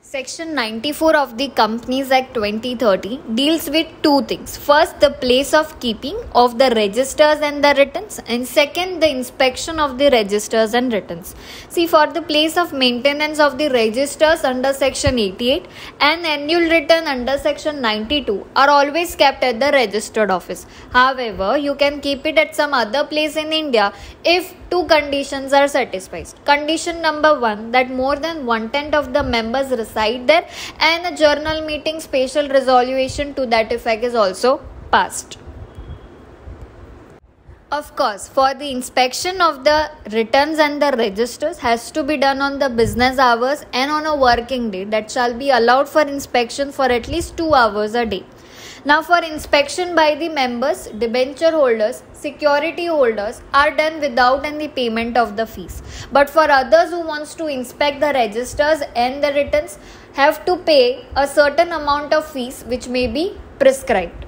Section 94 of the Companies Act 2030 deals with two things. First, the place of keeping of the registers and the returns, and second, the inspection of the registers and returns. See, for the place of maintenance of the registers under Section 88 and annual return under Section 92 are always kept at the registered office. However, you can keep it at some other place in India if two conditions are satisfied. Condition number 1, that more than 1/10 of the members reside there and a journal meeting special resolution to that effect is also passed. Of course, for the inspection of the returns and the registers has to be done on the business hours and on a working day that shall be allowed for inspection for at least 2 hours a day. Now, for inspection by the members, debenture holders, security holders are done without any payment of the fees. But for others who wants to inspect the registers and the returns have to pay a certain amount of fees which may be prescribed.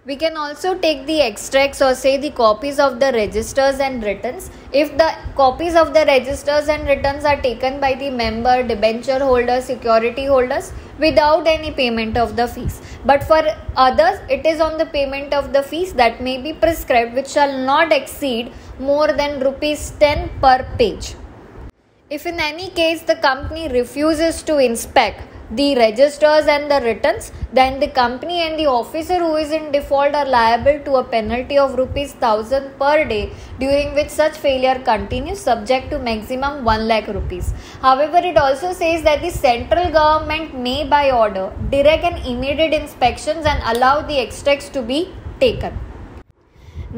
We can also take the extracts or say the copies of the registers and returns if the copies of the registers and returns are taken by the member, debenture holders, security holders without any payment of the fees. But for others, it is on the payment of the fees that may be prescribed, which shall not exceed more than ₹10 per page. If in any case the company refuses to inspect the registers and the returns, then the company and the officer who is in default are liable to a penalty of ₹1,000 per day, during which such failure continues, subject to maximum 1 lakh rupees. However, it also says that the central government may by order direct and immediate inspections and allow the extracts to be taken.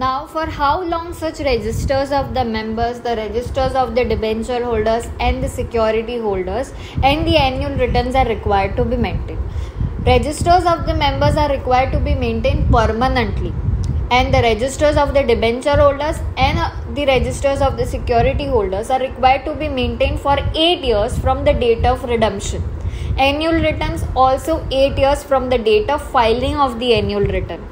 Now, for how long such registers of the members, the registers of the debenture holders and the security holders and the annual returns are required to be maintained? Registers of the members are required to be maintained permanently, and the registers of the debenture holders and the registers of the security holders are required to be maintained for 8 years from the date of redemption. Annual returns also 8 years from the date of filing of the annual return.